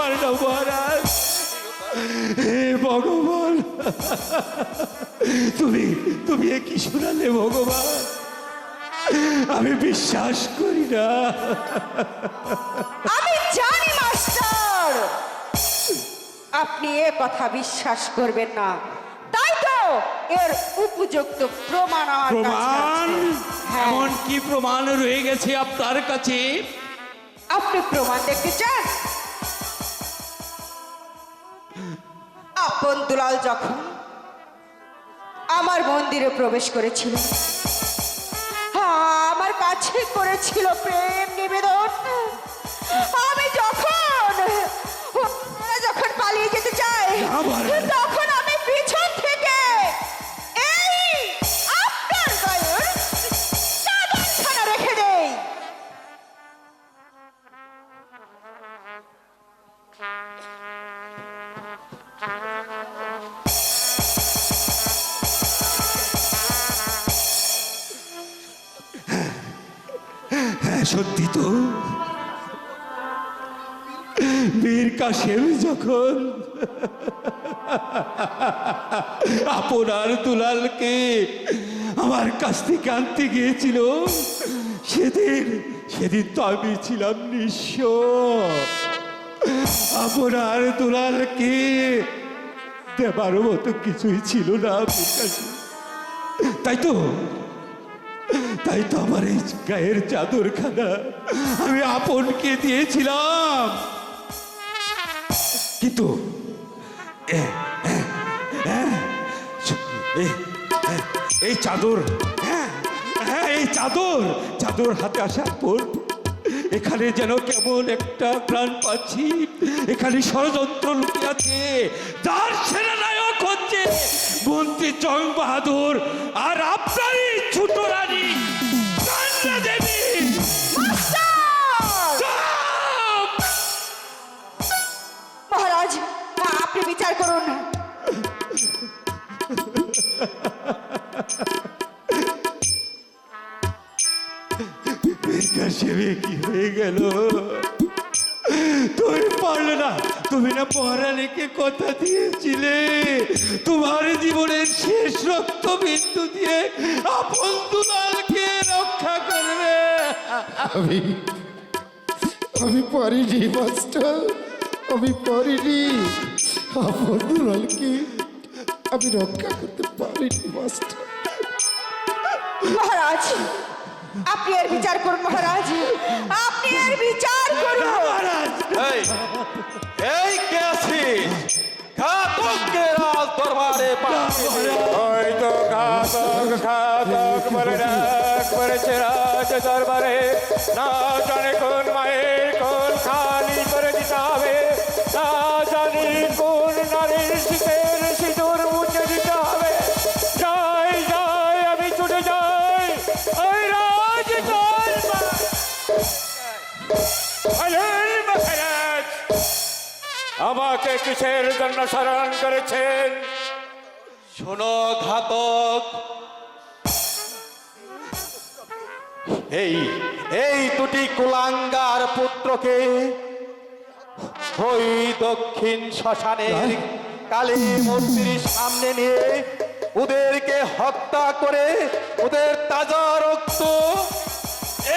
পারে না মহারাজ। হে ভগবান, তুমি তুমি এ কি শোনালে ভগবান? আমি বিশ্বাস করি না। আমি জানি মাস্টার, আপনি এ কথা বিশ্বাস করবেন না, তাই তো এর উপযুক্ত প্রমাণ আমার কাছে প্রমাণ? আছে। হ্যাঁ। এমন কি প্রমাণ রয়ে গেছে আপনার কাছে? আপনি প্রমাণ দেখতে চান? আপন দুলাল যখন আমার মন্দিরে প্রবেশ করেছিল, আমার কাছে করেছিল প্রেম নিবেদন, আমি যখন পালিয়ে যেতে চাই, তখন আমি পিছন থেকে এই আপনার গায়ের চাদরখানা রেখে দেই। হ্যাঁ, সত্যি তো। বীর কাশেম যখন আপনার দুলালকে আমার কাছ থেকে আনতে গিয়েছিল, সেদিন সেদিন তো আমি ছিলাম নিঃস্ব। আপনার দুলালকে দেবার মতো কিছুই ছিল না বীর কাশেম। তাই তো আমার এই গায়ের চাদরখানা আমি আপনকে দিয়েছিলাম। কিন্তু এই চাদর, এই চাদর হাতে আসার পর এখানে যেন কেমন একটা প্রাণ পাচ্ছি। এখানে ষড়যন্ত্র লুকিয়ে আছে, যার সেনানায়ক হচ্ছে মন্ত্রী জং বাহাদুর আর আপনারই ছোট রানী কান্না দেবী। মহারাজ, আপনি বিচার করুন। কাশেমে কি হয়ে গেল? তুমি পারলে না? তুমি না মহারানীকে কথা দিয়েছিলে তোমার জীবনের শেষ রক্তবিন্দু দিয়ে আপন দুলালকে রক্ষা করবে। আমি পারিনি মাস্টার, আমি পারিনি। আপন দুলালকে আমি রক্ষা করতে পারিনি মাস্টার। মহারাজ, আপনি এর বিচার করুন। মহারাজ, আপনি এর বিচার করুন। মহারাজ, এই কে আছিস? ঘাতককে রাজ দরবারে ওই তো ঘাতক বলে ডাক পড়েছে রাজ দরবারে। না জানে কোন মায়ের কোন খালি করে দিতে হবে, না জানি কোন নারীর শীতের সিঁদুর মুছে দিতে হবে। যাই যাই আমি ছুটে যাই ওই রাজ মহারাজ আমাকে কিসের জন্য স্মরণ করেছেন? শোনো ঘাতক, এই দুটি কুলাঙ্গার পুত্রকে ওই দক্ষিণ শ্মশানের কালী মন্দিরের সামনে নিয়ে ওদেরকে হত্যা করে ওদের তাজা রক্ত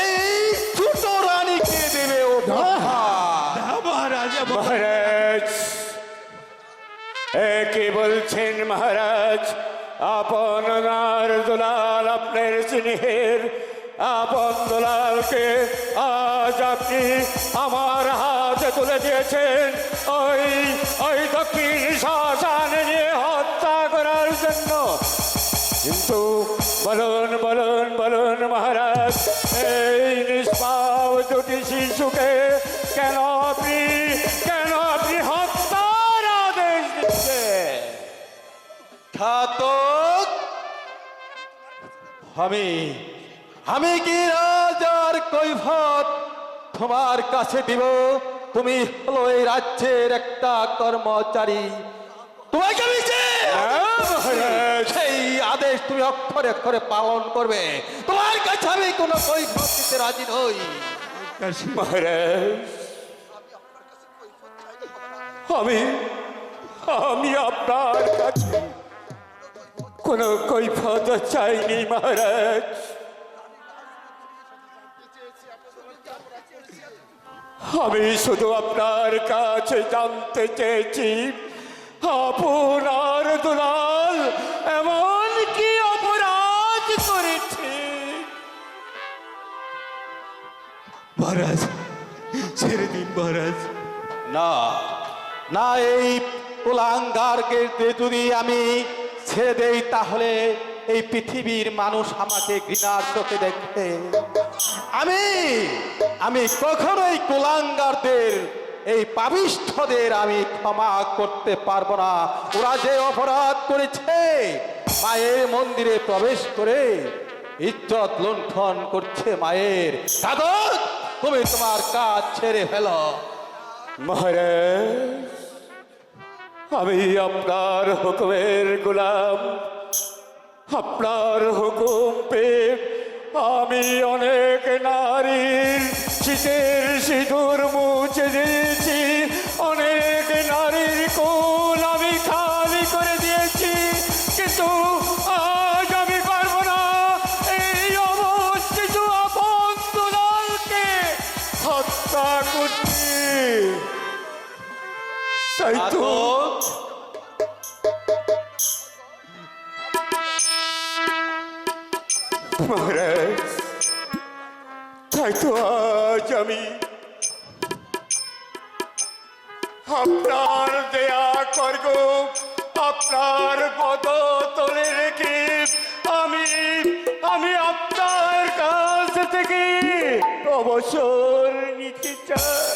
এই ছোট রানীকে দেবে মহারাজ। মহারাজ, কি বলছেন মহারাজ? আপনার দুলাল, আপনার স্নেহের আপন দুলালকে আজ আপনি আমার হাতে তুলে দিয়েছেন ওই দক্ষিণ শ্মশানে নিয়ে হত্যা করার জন্য। কিন্তু বলুন বলুন বলুন মহারাজ, এই নিষ্পাপ দুটি শিশুকে কেন আপনি হত্যার আদেশ দিচ্ছেন? ঘাতক, আমি কি রাজার কৈফত তোমার কাছে দিব? তুমি হলো এই রাজ্যের একটা কর্মচারী, তোমাকে সেই আদেশ তুমি অক্ষরে অক্ষরে পালন করবে। তোমার কাছে আমি কোনো কৈফত দিতে রাজি নই। মহারাজ, আমি আমি আপনার কাছে কোনো কৈফিয়ত চাইনি মহারাজ। আমি শুধু আপনার কাছে জানতে চেয়েছি আপনার দুলাল এমন কি অপরাধ করেছে। মহারাজ, ছেড়ে দিন মহারাজ। না না, এই কুলাঙ্গারকে যদি আমি ছেড়ে দেই তাহলে এই পৃথিবীর মানুষ আমাকে ঘৃণার চোখে দেখবে। আমি আমি কখনোই কুলাঙ্গারদের, এই পাপিষ্ঠদের আমি ক্ষমা করতে পারবো না। ওরা যে অপরাধ করেছে, মায়ের মন্দিরে প্রবেশ করে ইজ্জত লুণ্ঠন করছে মায়ের, সাধক তুমি তোমার কাজ ছেড়ে ফেলো। মহারাজ, আমি আপনার হুকুমের গোলাম। আপনার হুকুম পেয়ে আমি অনেক নারীর শীতের সিঁদুর মুছে দিয়েছি, অনেক নারীর কোল আমি খালি করে দিয়েছি, কিন্তু আজ আমি পারবো না এই অবশ শিশু আপন দুলালকে হত্যা করছি। তাই তো মহারাজ, তাই তো আজ আমি আপনার দেয়া করব, আপনার পদতলে রেখে আমি আমি আপনার কাছ থেকে অবসর নিতে চাই।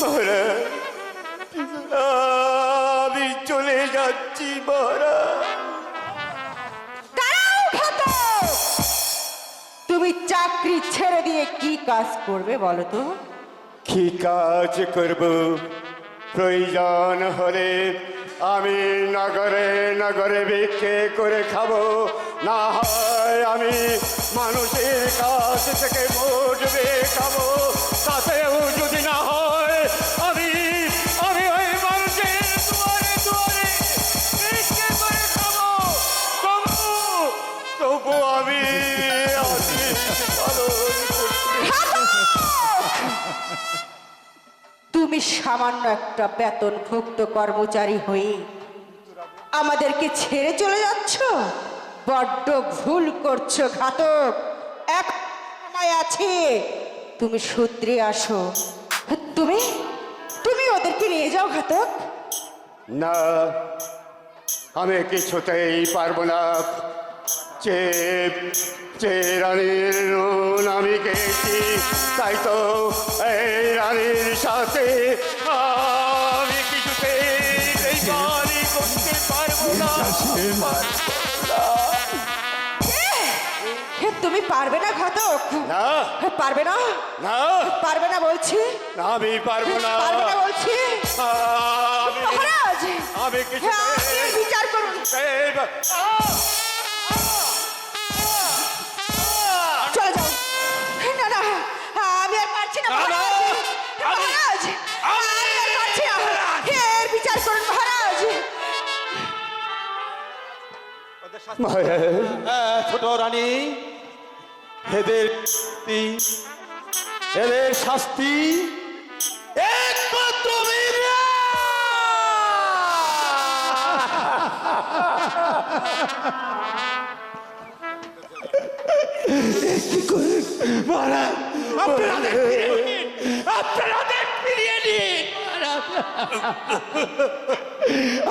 মহারাজ, আমি চলে যাচ্ছি মহারাজ। দাঁড়াও ঘাতক! তুমি চাকরি ছেড়ে দিয়ে কি কাজ করবে বলো তো? কি কাজ করব? প্রয়োজন হলে আমি নগরে নগরে ভিক্ষে করে খাবো, না হয় আমি মানুষের কাছ থেকে মুঠবে খাবো, তাতেও যদি না হয় আমি আমি ওই মানুষের দুয়ারে দুয়ারে ভিক্ষে করে খাবো। তবু আমি তুমি সামান্য একটা বেতনভুক্ত কর্মচারী হয়ে আমাদেরকে ছেড়ে চলে যাচ্ছ? বড্ড ভুল করছো ঘাতক। এক সময় আছে, তুমি সূত্রে আসো। তুমি তুমি ওদেরকে নিয়ে যাও ঘাতক। না, আমি কিছুতেই পারবো না। যে রানীর নুন আমি খেয়েছি, তাই তো এই রানীর সাথে আমি কিছুতেই এই বাড়ি করতে পারবো না। তুমি পারবে না ঘাতক? না পারবে না? না পারবে না বলছি। না, আমি পারবো না। পারবে না বলছি। মহারাজ, আমি আপনি বিচার করুন। চলে যাও। না না, আমি আর পারছি না মহারাজ। মহারাজ, আমি আর পারছি না। এর বিচার করুন মহারাজ। ছোট রানী, এদের শাস্তি একমাত্র মহারাজ, আপনারা দেশ ফিরিয়ে নিন।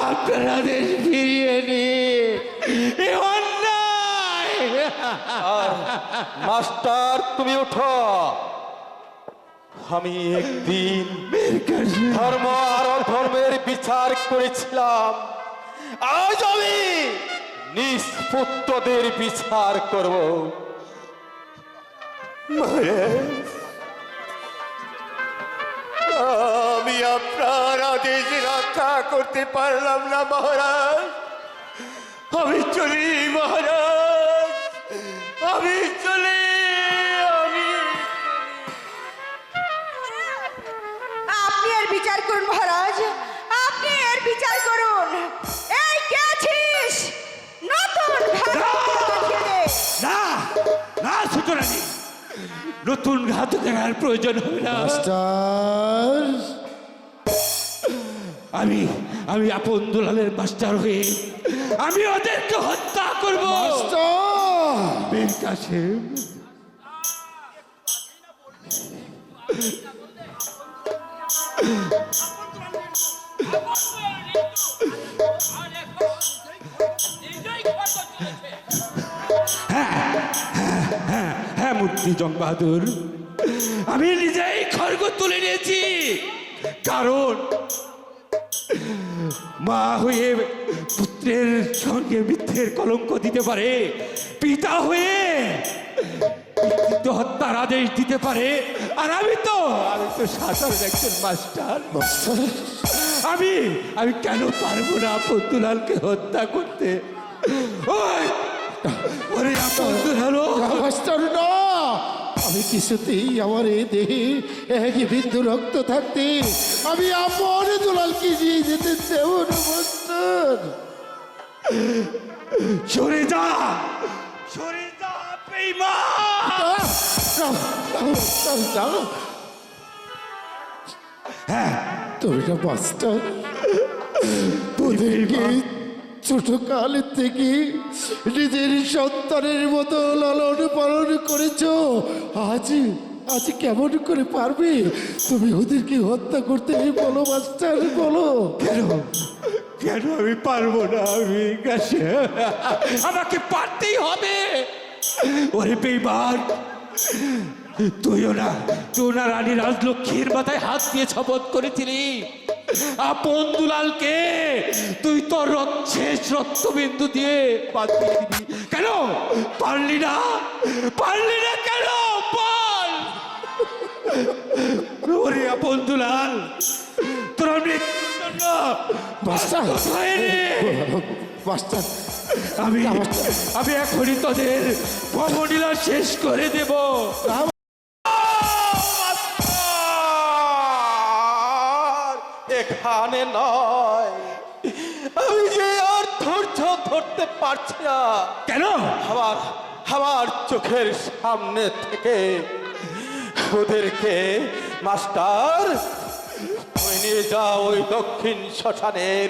আপনারা দেশ ফিরিয়ে নিন। এ অন্যায়। মাস্টার, তুমি ওঠো। আমি একদিন ধর্ম আর অধর্মের বিচার করেছিলাম, আজ আমি নিষ্পুত্রদের বিচার করব। আমি আপনার আদেশ রক্ষা করতে পারলাম না মহারাজ। আমি চলি মহারাজ। আমি চলি, আমি আপনি এর বিচার করুন মহারাজ, আপনি এর বিচার করুন। এই কে আছিস? নতুন ঘাতককে পাঠিয়ে দে। না না ছোটরানী, নতুন ঘাতকের আর প্রয়োজন হবে না। মাস্টার, আমি আমি আপন দুলালের মাস্টার হয়ে আমি ওদেরকে হত্যা করব। মাস্টার, বীর কাসেম, হ্যাঁ মূর্তি জং বাহাদুর, আমি নিজেই খড়গ তুলে নিয়েছি। কারণ মা হয়ে পুত্রের সঙ্গে মিথ্যের কলঙ্ক দিতে পারে, পিতা হয়ে পিতৃত্ব হত্যার আদেশ দিতে পারে। আর আমি তো সাধারণ একজন মাস্টার। মাস্টার, আমি কেন পারবো না পদ্মলালকে হত্যা করতে? ওই ওরে পদ্মলাল, মাস্টার না, আমি কিছুতেই আমার এই দেহে এক বিন্দু রক্ত থাকতে আমি আমার দুলালকে নিয়ে যেতে দেব না মাস্টার। সরে যা, সরে যা বেঈমান। মাস্টার না, তুমি না মাস্টার, তোদেরকে ছোট কাল থেকে নিজের সন্তানের মতো লালন পালন করেছ। আজ কেমন করে পারবে তুমি ওদেরকে হত্যা করতে? বলো মাস্টার, বলো। কেন কেন আমি পারবো না? আমি আমাকে পারতেই হবে। ওরে বেঈমান, তুইও না রানী রাজলক্ষ্মীর মাথায় হাত দিয়ে শপথ করেছিলি আপন দুলালকে তুই তোর শেষ রক্তবিন্দু দিয়ে বাঁচিয়ে দিবি। কেন পারলি না? কেন বল? ওরে আপন দুলাল, তোরা মৃত্যুর জন্য মাস্টার, মাস্টার, আমি এখনই তোদের ভবনীলা শেষ করে দেব। এখানে নয়, আমি যে আর ধৈর্য ধরতে পারছি না। কেন? আমার চোখের সামনে থেকে ওদেরকে মাস্টার ওই নিয়ে যাও ওই দক্ষিণ শ্মশানের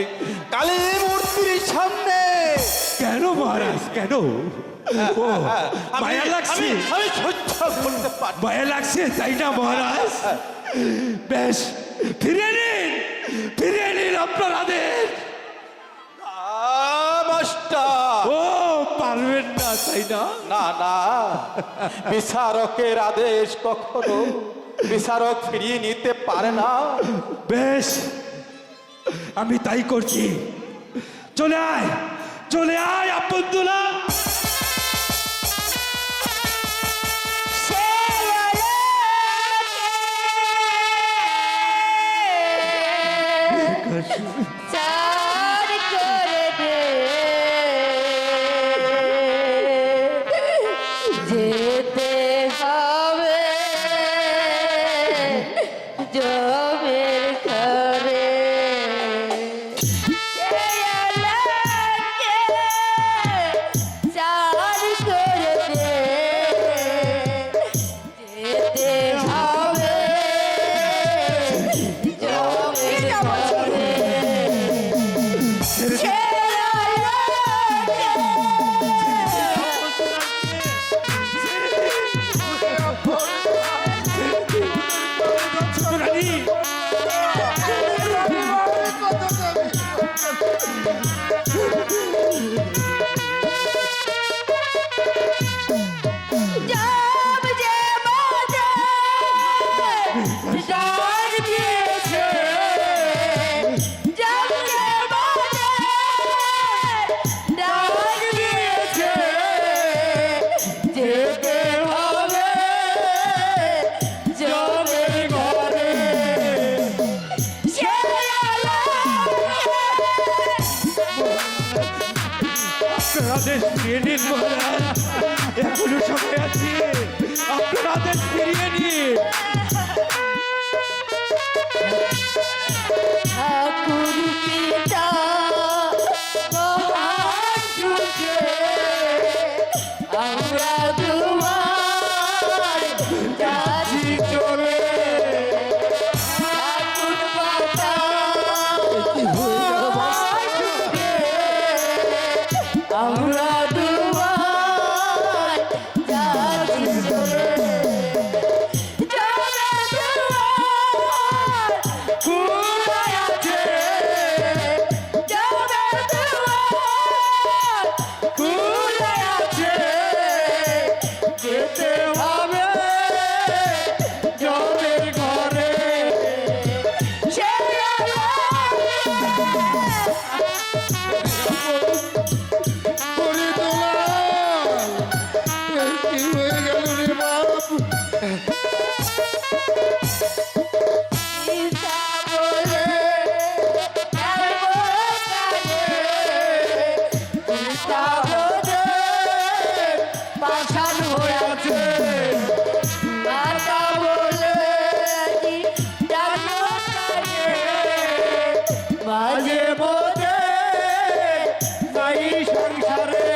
কালী মূর্তির সামনে। কেন মহারাজ, কেন? ও, মায়া লাগছে, আমি সহ্য করতে পারি। মায়া লাগছে তাই না মহারাজ? বেশ, ফিরে নিন আপনার আদেশ। মাস্টার, ও পারবেন না তাই না? না, বিচারকের আদেশ কখনো বিচারক ফিরিয়ে নিতে পারে না। বেশ, আমি তাই করছি। চলে আয় আপন দুলাল। চার করে দে, যেতে হবে জমের ঘরে। চার করে দে, যেতে হবে জমের ঘরে। আদেশ দিয়ে নিন মহারাজ। এখনো সময় আছে, আপনার আদেশ ফিরিয়ে নিন। ঠাকুর পিতা মহান যুগে আমরা তোমার যাচ্ছি চলে। ঠাকুর মাতা মহান যুগে আমরা তোমার যাচ্ছি চলে। কি হয়ে গেল রে বাপ? মাঝে মধ্যে নাই সংসারে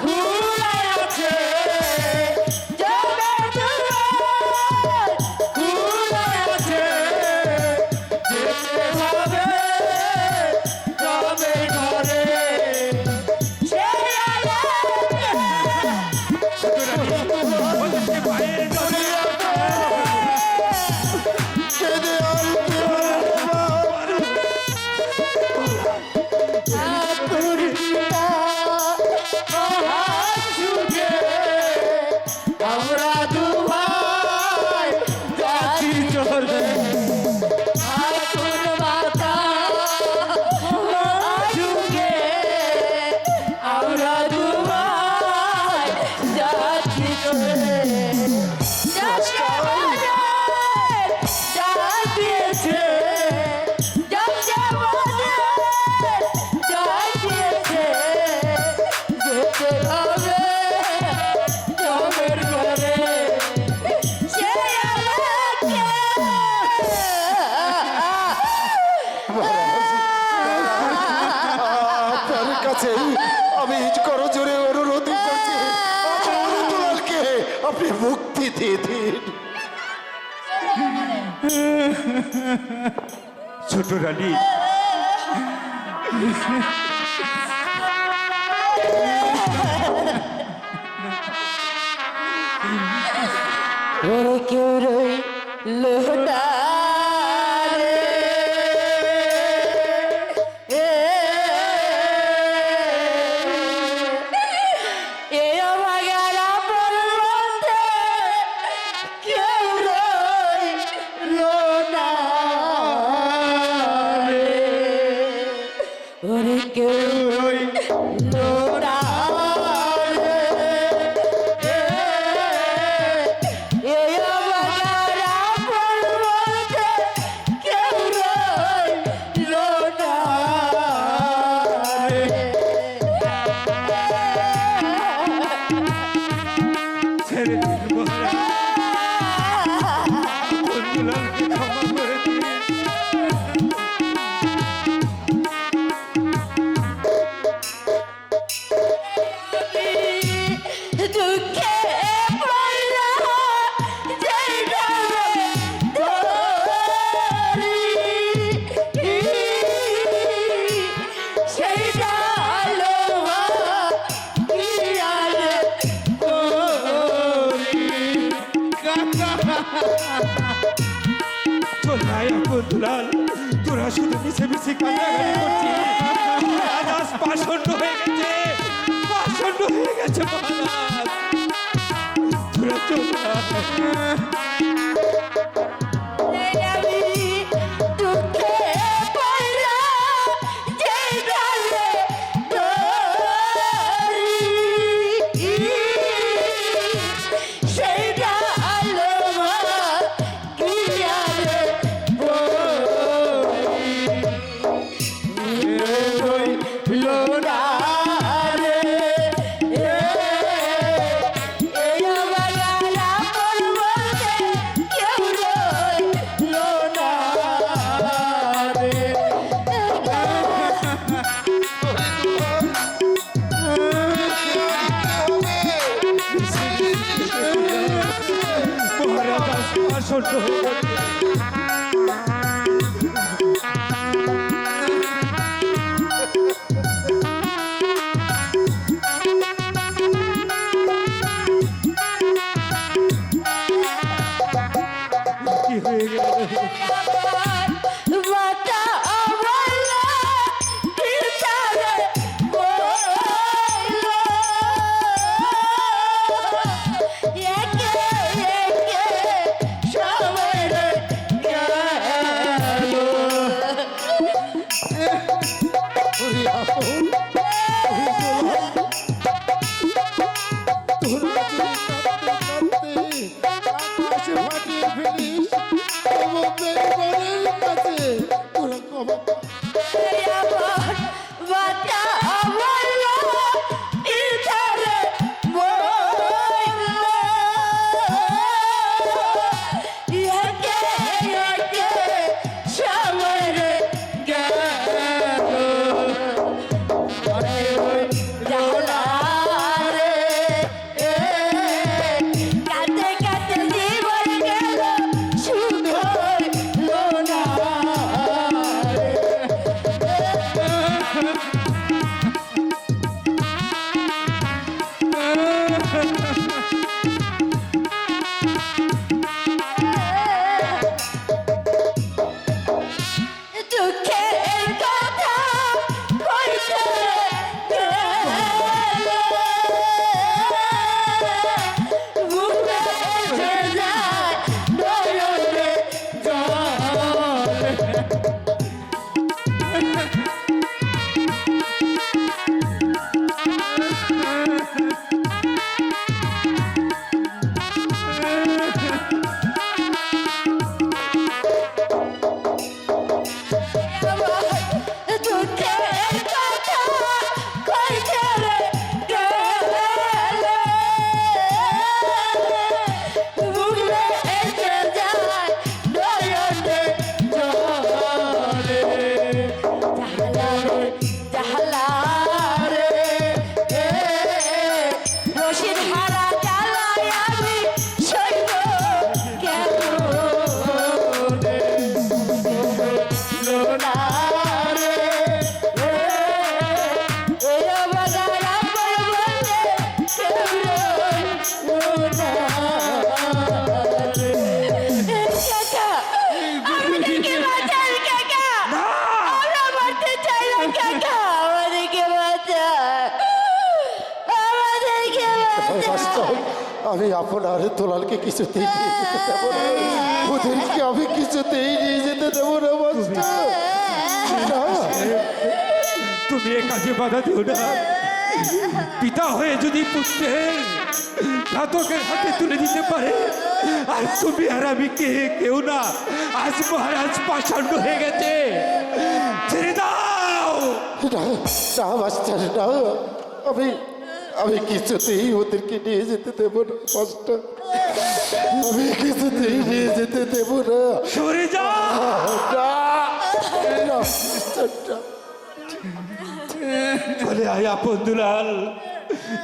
খুলে আছে, জগের দুয়ার খুলে আছে, যেতে হবে গ্রামের ঘরে। সে কেঁদে আর কি হবে বাপ? ঠাকুর পিতা মহান যুগে আমরা দুভাই যাচ্ছি চলে। ঠাকুর মাতা মহান যুগে আমরা দুভাই যাচ্ছি চলে। আপনার কাছে আমি করজোরে অনুরোধ করছি, আপনার দুলালকে আপনি মুক্তি দিয়ে দিন। ছোট রানী, ওরে কেউ রইল না রে, এ আমাগারা বলতে কেউ রইল না রে, ওরে কেউ রইল না রে। এই আমাগারা বলতে কেউ রইল না রে। ছেড়ে দিন মহারাজ, বন্ধুলালকে ক্ষমা করে দিন। দুঃখে পড়লাম যেই ডালে ধরি, সেই ডালে ভাঙিয়ালে পড়ি। তোরাই বন্ধুলাল, তোরা শুধু মিশে মিশে কান্নাকাটি করছিস। আজ পাষণ্ড হয়ে গেছে, পাষণ্ড হয়ে গেছে মহারাজ। তোরা চল না। আমি দুঃখে পড়লাম যেই ডালে ধরি, সেই ডালে ভাঙিয়ালে পড়ি। রইল না আসন্ন হয়ে গেছে। কি হয়ে গেল? মাতা অবলা তিলচারে বইল একে একে সময় গেল ওরে আপন, ওরে দোলা, তোরা যদি কাঁদতে কাঁদতে আকাশে ফাটিয়ে ফেলিস, তবু মেঘের কাছে তোরা ক্ষমা কর। আমার মাতা অবলা তিলচারে বইল একে একে সময় গেল কাঁদতে কাঁদতে জীবন গেল শুধু লোনা দুঃখের কথা কইতে গেলে বুকে এসে যায় নয়নে জল দুঃখের কথা কইতে গেলে বুকে এসে যায় নয়নে জল জাহলারে রশিদ হারা জ্বালায় আমি সইব কেমনে লোনারে এ বাজার আপন বলে কেমনে লোনারে কাকা আমাদেরকে বাঁচান কাকা আমরা মরতে চাই না কাকা আমাদেরকে বাঁচান আমাদেরকে বাঁচান মাস্টার, আমি আপনার তোলালকে কিছুতেই নিয়ে যেতে দেবো না, ওদেরকে আমি কিছুতেই নিয়ে যেতে দেবো না মাস্টার। না, তুমি এ কাজে বাধা দিও না। পিতা হয়ে যদি পুত্রের ঘাতকের হাতে তুলে দিতে পারে, আর তুমি আর আমি কেউ না। আজ মহারাজ পাষাণ্ড হয়ে গেছে, ছেড়ে দাও। না, না মাস্টার, না, আমি আমি কিছুতেই ওদেরকে নিয়ে যেতে দেবো না মাস্টার, আমি কিছুতেই নিয়ে যেতে দেবো না। সরে যাও। না, না, মাস্টার, না। চলে আয় আপন দুলাল,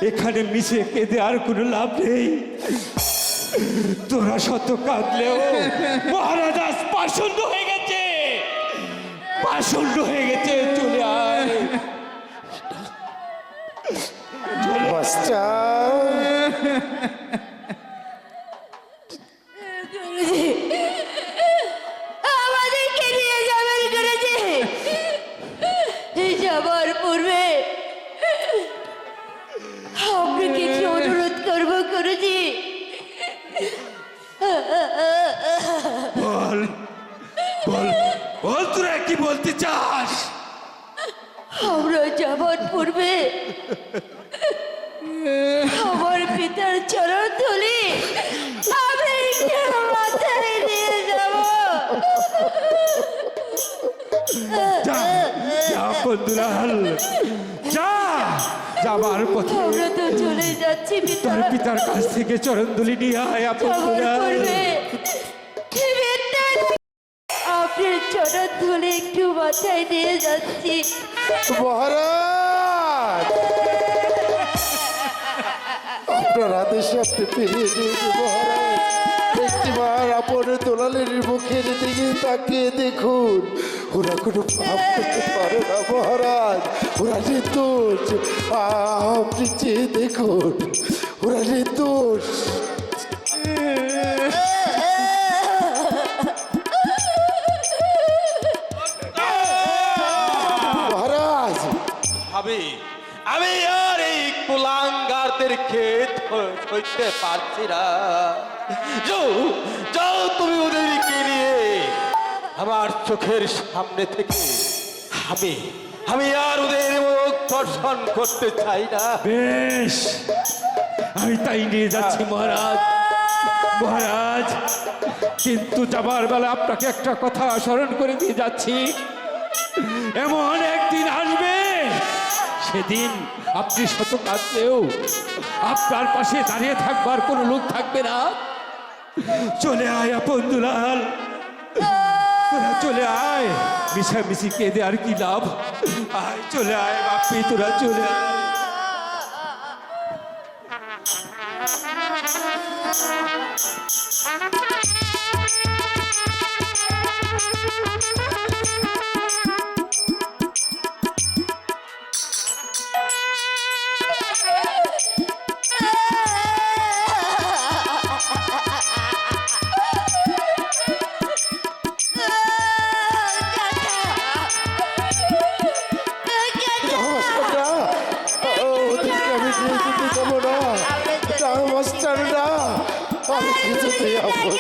এখানে মিশে কেঁদে আর কোনো লাভ নেই। তোরা শত কাঁদলেও মহারাজ আজ পাষণ্ড হয়ে গেছে, পাষণ্ড হয়ে গেছে। চলে আয়। মাস্টার, গুরুজি আমাদেরকে নিয়ে যাবেন গুরুজি, যাবার পূর্বে আপনাকে একটু অনুরোধ করবো গুরুজি। বল বল বল, তোরা কি বলতে চাস? আমরা যাবার পূর্বে আমার পিতার চরণ ধুলি আমি একটু মাথায় নিয়ে যাব। যা যা আপন দুলাল, যা। যাবার পথে আমরা তো চলে যাচ্ছি পিতা, তোর পিতার কাছ থেকে চরণদুলি নিয়ে আয় আপন যাবার দুলাল। পূর্বে আপনার চরণ ধুলি একটু মাথায় নিয়ে যাচ্ছি। মহারাজ, আপনার আদেশে আপনি ফিরিয়ে দিয়েছে মহারাজ। একটিবার মুখের দিকে তাকিয়ে দেখুন, ওরা কোনো পাপ করতে পারে না মহারাজ, ওরা নির্দোষ। আপনি চেয়ে দেখুন, ওরা নির্দোষ। মহারাজ, আমি আর এই কুলাঙ্গারদের খেত সইতে পারছি না। যাও যাও, তুমি ওদেরকে নিয়ে আমার চোখের সামনে থেকে। আমি আমি আর ওদের মুখ দর্শন করতে চাই না। বেশ, আমি তাই নিয়ে যাচ্ছি মহারাজ। মহারাজ, কিন্তু যাবার বেলা আপনাকে একটা কথা স্মরণ করে দিয়ে যাচ্ছি। এমন একদিন আসবে, সেদিন আপনি শত কাঁদলেও আপনার পাশে দাঁড়িয়ে থাকবার কোনো লোক থাকবে না। চলে আয় আপন দুলাল, তোরা চলে আয়। মিশামিশি কেঁদে আর কি লাভ? আয়, চলে আয় বাপি, তোরা চলে আয়। ওদেরকে আমি নিয়ে যেতে যাবো না। মাস্টাররা, আমি কিছুতেই আপনার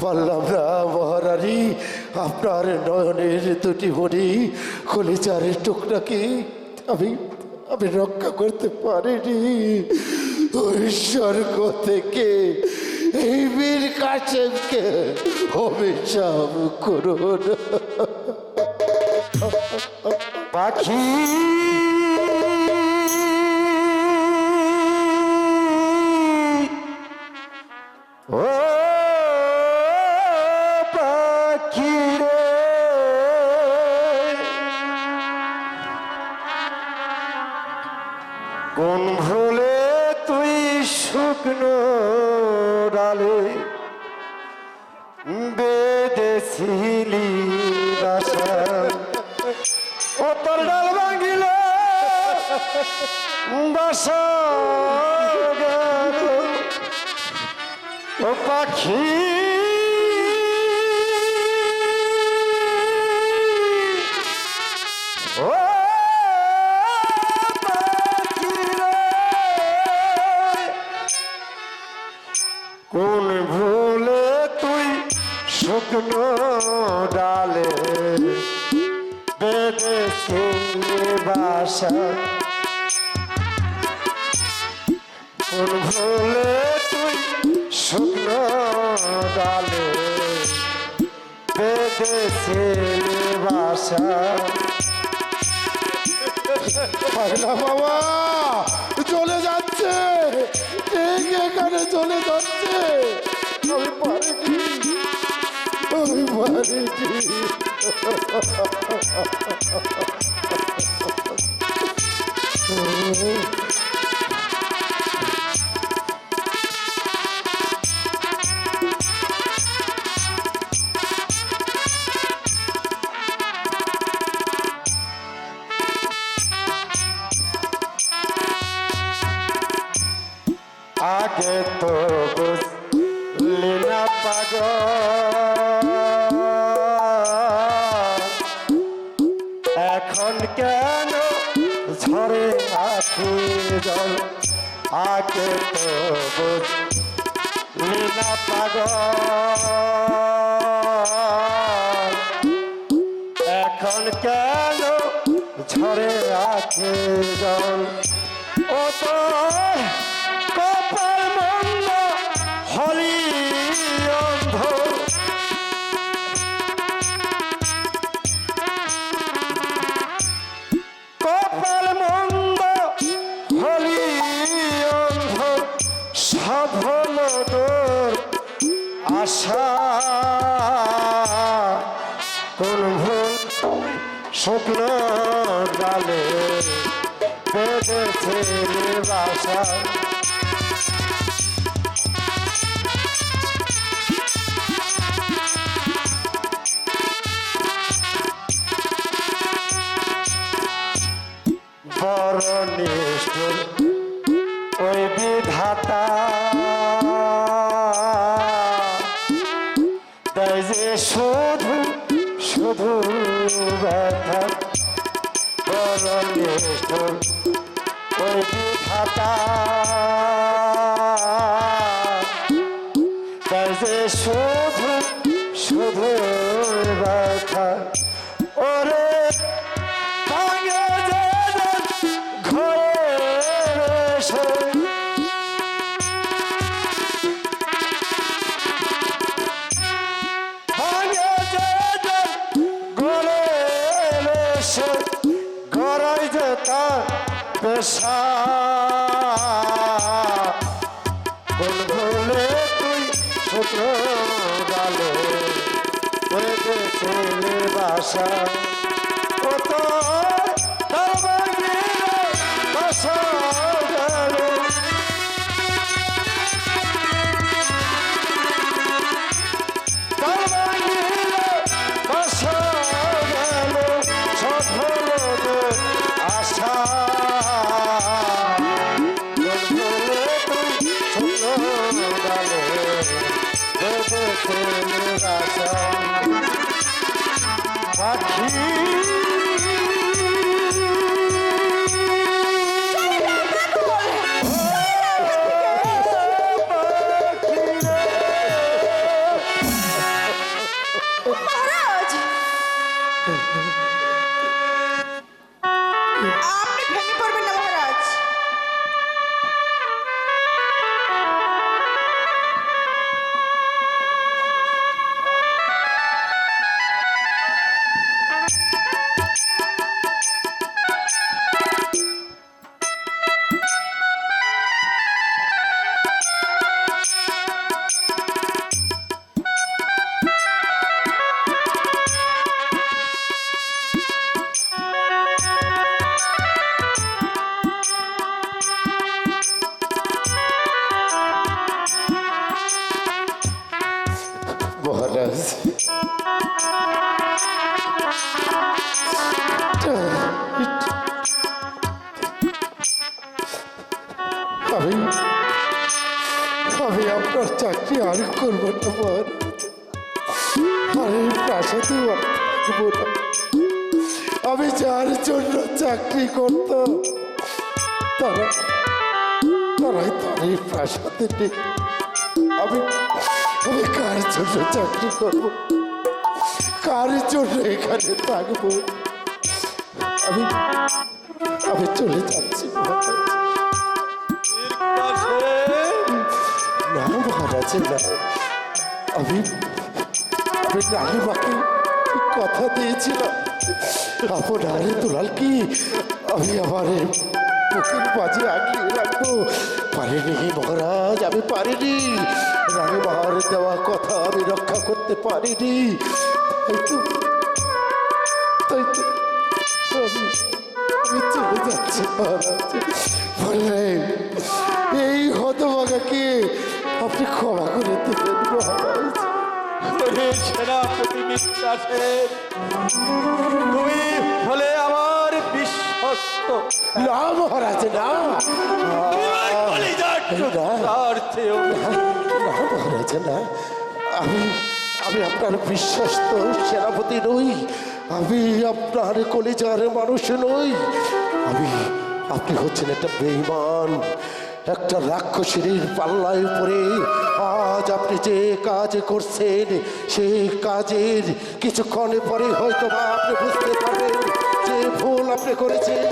পারলাম না মহারানী। আপনার নয়নের দুটি মণি কলিজারের টুকরাকে আমি আমি রক্ষা করতে পারিনি। ওই স্বর্গ থেকে এই বীর কাশেমকে অভিশাপ করুন। পাখি ও পাখি রে, কোন ভুলে তুই শুকনো ডালে বেঁধেছিলি বাসা, ও তোর ডাল ভাঙিল বাসা গেল। ও পাখি ও পাখি রে, কোন ভুলে তুই শুকনো ডালে বেঁধেছিলি বাসা, কোন ভুলে তুই শুকনো ডালে বেঁধেছিলি বাসা। পাগলা বাবা চলে যাচ্ছে, ঠিক এখানে চলে যাচ্ছে। আমি পারিনি, আমি পারিনি। আগে তো বুঝলি না পাগল, আখি জল আগে তো বুঝলি না পাগল এখন কেন ঝরে আখি জল ও তো কপাল মন্দ হলি অন্ধ কপাল মন্দ হলি অন্ধ সাধন তোর আশা কোন ভুল শুকনো ডালে বেঁধেছে বাসা বড় নিষ্ঠুর ওই বিধাতা তাই যে শুধু শুধু ব্যথা বড় নিষ্ঠুর ওই বিধাতা তাই যে শুধু শুধু ব্যথা ওরে ভাঙে যে পেশা কোন ভুলে তুই ছোট গালে বেঁধেছিলি বাসা ও তো বাসা গেল বাসা গেল সফল আশা মহারাজ আপনি ভেঙে পড়বেন না মহারাজ মহারাজ আমি আমি আপনার চাকরি আর করবো না মহারাজ আর এই প্রাসাদে থাকবো না আমি যার জন্য চাকরি করতাম তারাই তার এই প্রাসাদে নেই আমি আমি কার জন্য চাকরি করব কার জন্য এখানে থাকবো আমি আমি চলে যাচ্ছি না মহারাজ না আমি আমি রানীমাকে কথা দিয়েছিলাম আপনার দুলাল কি আমি আমার বুকের মাঝে আগিয়ে রাখবো পারিনি মহারাজ আমি পারিনি রানীমার দেওয়া কথা আমি রক্ষা করতে পারিনি তাই তো আমি চলে যাচ্ছি মহারাজ বললেন এই হতভাগাকে আপনি ক্ষমা করে দেবেন মহারাজ সেনাপতি মিত্রাসেন তুমি হলে আমার বিশ্বস্ত না মহারাজ না তার চেয়েও না মহারাজ না আমি আমি আপনার বিশ্বস্ত সেনাপতি নই আমি আপনার কলিজার মানুষ নই আমি আপনি হচ্ছেন একটা বেঈমান, একটা রাক্ষসীর পাল্লায় পড়ে আজ আপনি যে কাজ করছেন সেই কাজের কিছুক্ষণে পরে হয়তো বা আপনি বুঝতে পারবেন যে ভুল আপনি করেছেন,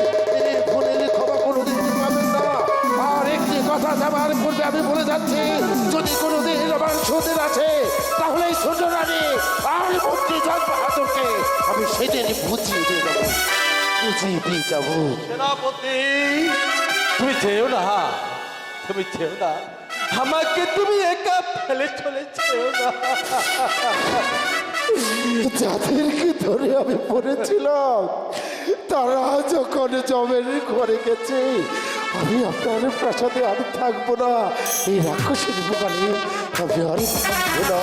এই ভুলের ক্ষমা কোনোদিন পাবেন না। আর একটি কথা যাবার পূর্বে আমি বলে যাচ্ছি, যদি কোনোদিন আমার সুদের আছে তাহলে এই ছোট রানী আর মন্ত্রী জজ বাহাদুরকে আমি সেদিন বুঝিয়ে দিয়ে যাবো, বুঝিয়ে দিয়ে যাবো। সেনাপতি, তুমি যেও না, তুমি যেও না, আমাকে তুমি একা ফেলে চলে যেও না। যাদেরকে ধরে আমি পড়েছিলাম তারা যখন জমের ঘরে গেছে, আমি আপনার প্রাসাদে আর থাকবো না, এই রাক্ষসের দোকানে আমি আর থাকবো না।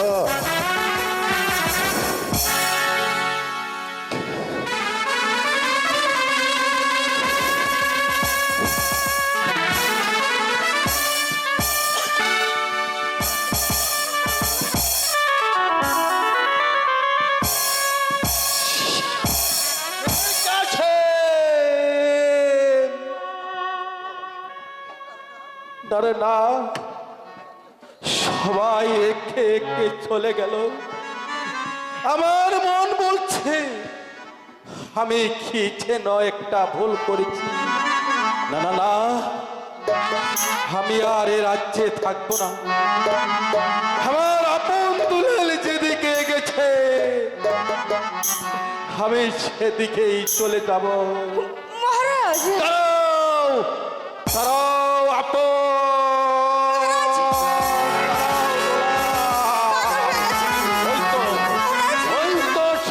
আরে না, সবাই একে একে চলে গেল। আমার মন বলছে আমি কি যেন একটা ভুল করেছি। না না না, আমি আর এ রাজ্যে থাকবো না। আমার আপন দুলাল যেদিকে গেছে আমি সেদিকেই চলে যাব। মহারাজ, দাঁড়াও, দাঁড়াও আপন,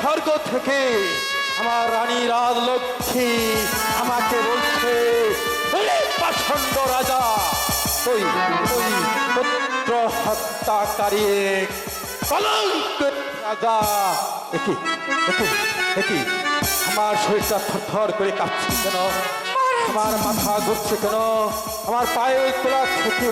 স্বর্গ থেকে আমার রানী রাজলক্ষ্মী আমাকে বলছে, পাষণ্ড রাজা, ওই ওই পুত্র হত্যাকারী কলঙ্ক রাজা। একই একই একই আমার শরীরটা থরথর করে কাঁপছে কেন? আমার মাথা ঘুরছে কেন? আমার পায়ে তোলা থেকে